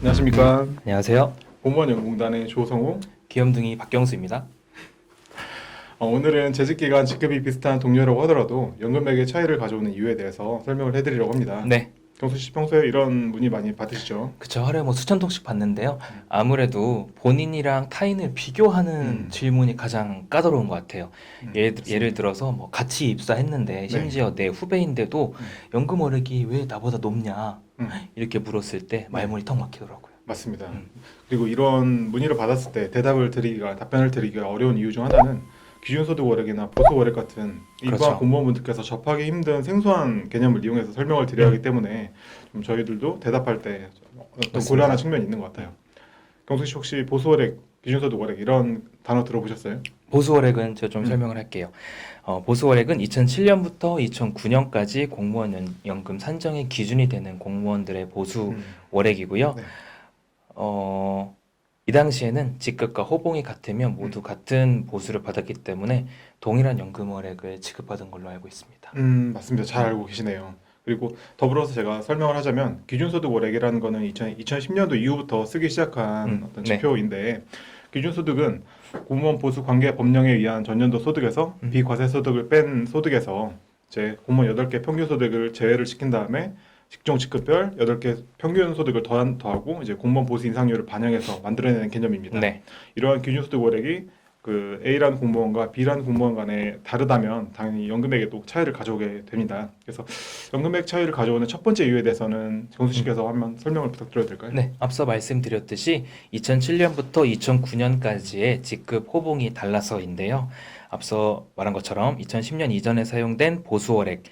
안녕하십니까. 안녕하세요. 공무원연구공단의 조성우. 귀염둥이 박경수입니다. 오늘은 재직기간 직급이 비슷한 동료라고 하더라도 연금액의 차이를 가져오는 이유에 대해서 설명을 해드리려고 합니다. 네, 경수 씨 평소에 이런 문의 많이 받으시죠? 그쵸. 하루에 뭐 수천 통씩 받는데요. 아무래도 본인이랑 타인을 비교하는 질문이 가장 까다로운 것 같아요. 예를 들어서 뭐 같이 입사했는데 심지어 내 후배인데도 연금 월급이 왜 나보다 높냐 음, 이렇게 물었을 때 말문이 턱 막히더라고요. 맞습니다. 그리고 이런 문의를 받았을 때 답변을 드리기가 어려운 이유 중 하나는 기준소득 월액이나 보수 월액 같은 일반 그렇죠. 공무원분들께서 접하기 힘든 생소한 개념을 이용해서 설명을 드려야 하기 때문에 좀 저희들도 대답할 때 어떤 맞습니다. 곤란한 측면이 있는 것 같아요. 경수 씨 혹시 보수 월액, 기준소득 월액 이런 단어 들어보셨어요? 보수 월액은 제가 좀 설명을 할게요. 보수 월액은 2007년부터 2009년까지 공무원 연금 산정의 기준이 되는 공무원들의 보수 월액이고요. 네. 이 당시에는 직급과 호봉이 같으면 모두 같은 보수를 받았기 때문에 동일한 연금 월액을 지급받은 걸로 알고 있습니다. 맞습니다. 잘 알고 계시네요. 그리고 더불어서 제가 설명을 하자면 기준소득 월액이라는 거는 2010년도 이후부터 쓰기 시작한 어떤 네. 지표인데 기준소득은 공무원 보수 관계 법령에 의한 전년도 소득에서 비과세 소득을 뺀 소득에서 이제 공무원 8개 평균 소득을 제외를 시킨 다음에 직종 직급별 8개 평균 소득을 더하고 이제 공무원 보수 인상률을 반영해서 만들어내는 개념입니다. 네. 이러한 기준소득 월액이 그 A라는 공무원과 B라는 공무원 간에 다르다면 당연히 연금액에도 차이를 가져오게 됩니다. 그래서 연금액 차이를 가져오는 첫 번째 이유에 대해서는 정수 씨께서 한번 설명을 부탁드려도 될까요? 네, 앞서 말씀드렸듯이 2007년부터 2009년까지의 직급 호봉이 달라서인데요. 앞서 말한 것처럼 2010년 이전에 사용된 보수 월액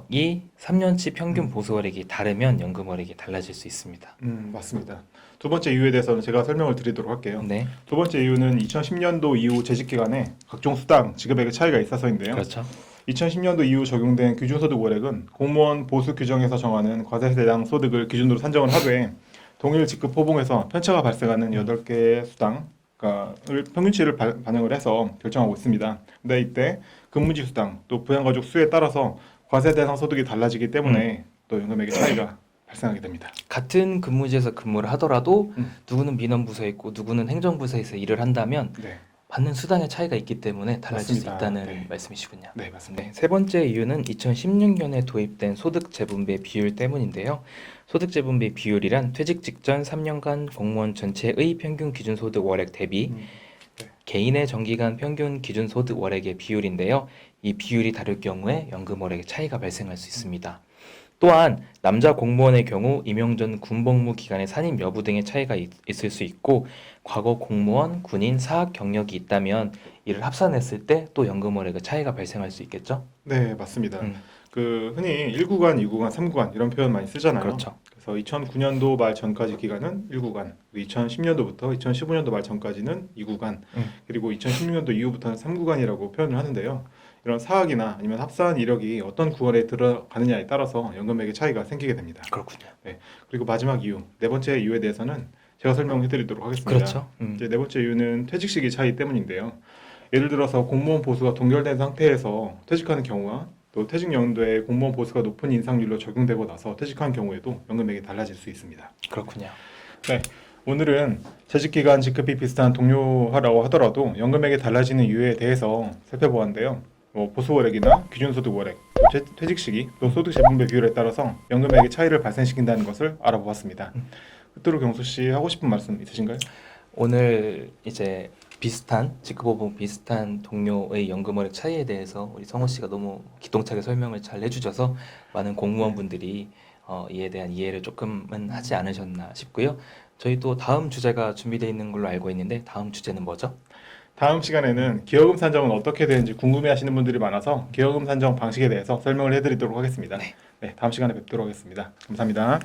이 3년치 평균 보수 월액이 다르면 연금 월액이 달라질 수 있습니다. 맞습니다. 두 번째 이유에 대해서는 제가 설명을 드리도록 할게요. 네, 두 번째 이유는 2010년도 이후 재직 기간에 각종 수당, 지급액의 차이가 있어서인데요. 그렇죠. 2010년도 이후 적용된 기준소득 월액은 공무원 보수 규정에서 정하는 과세 대상 소득을 기준으로 산정을 하되 동일 직급 호봉에서 편차가 발생하는 8개의 수당을 평균치를 반영을 해서 결정하고 있습니다. 근데 이때 근무지 수당 또 부양가족 수에 따라서 과세 대상 소득이 달라지기 때문에 또 연금액의 차이가 발생하게 됩니다. 같은 근무지에서 근무를 하더라도 음. 누구는 민원부서에 있고 누구는 행정부서에서 일을 한다면 네, 받는 수당의 차이가 있기 때문에 달라질 맞습니다. 수 있다는 네. 말씀이시군요. 네 맞습니다. 네, 세 번째 이유는 2016년에 도입된 소득 재분배 비율 때문인데요. 소득 재분배 비율이란 퇴직 직전 3년간 공무원 전체의 평균 기준 소득 월액 대비 개인의 정기간 평균 기준 소득 월액의 비율인데요. 이 비율이 다를 경우에 연금 월액의 차이가 발생할 수 있습니다. 또한 남자 공무원의 경우 임용 전 군복무 기간의 산입 여부 등의 차이가 있을 수 있고 과거 공무원, 군인, 사학 경력이 있다면 이를 합산했을 때 또 연금 월액의 차이가 발생할 수 있겠죠? 네 맞습니다. 음, 그 흔히 1구간, 2구간, 3구간 이런 표현 많이 쓰잖아요. 그렇죠. 그래서 2009년도 말 전까지 기간은 1구간, 2010년도부터 2015년도 말 전까지는 2구간, 그리고 2016년도 이후부터는 3구간이라고 표현을 하는데요. 이런 사학이나 아니면 합산 이력이 어떤 구간에 들어가느냐에 따라서 연금액의 차이가 생기게 됩니다. 그렇군요. 그리고 마지막 이유, 네 번째 이유에 대해서는 제가 설명해드리도록 하겠습니다. 그렇죠. 이제 네 번째 이유는 퇴직 시기 차이 때문인데요. 예를 들어서 공무원 보수가 동결된 상태에서 퇴직하는 경우와 또 퇴직 연도에 공무원 보수가 높은 인상률로 적용되고 나서 퇴직한 경우에도 연금액이 달라질 수 있습니다. 그렇군요. 네, 오늘은 재직 기간 직급이 비슷한 동료라고 하더라도 연금액이 달라지는 이유에 대해서 살펴보았는데요. 보수 월액이나 기준 소득 월액, 또 퇴직 시기, 또 소득 재분배 비율에 따라서 연금액의 차이를 발생시킨다는 것을 알아보았습니다. 끝으로 경수 씨 하고 싶은 말씀 있으신가요? 오늘 이제 비슷한 직급호봉 비슷한 동료의 연금 월액 차이에 대해서 우리 성호 씨가 너무 기똥차게 설명을 잘 해주셔서 많은 공무원분들이 이에 대한 이해를 조금은 하지 않으셨나 싶고요. 저희 또 다음 주제가 준비되어 있는 걸로 알고 있는데 다음 주제는 뭐죠? 다음 시간에는 기여금 산정은 어떻게 되는지 궁금해하시는 분들이 많아서 기여금 산정 방식에 대해서 설명을 해드리도록 하겠습니다. 네, 다음 시간에 뵙도록 하겠습니다. 감사합니다.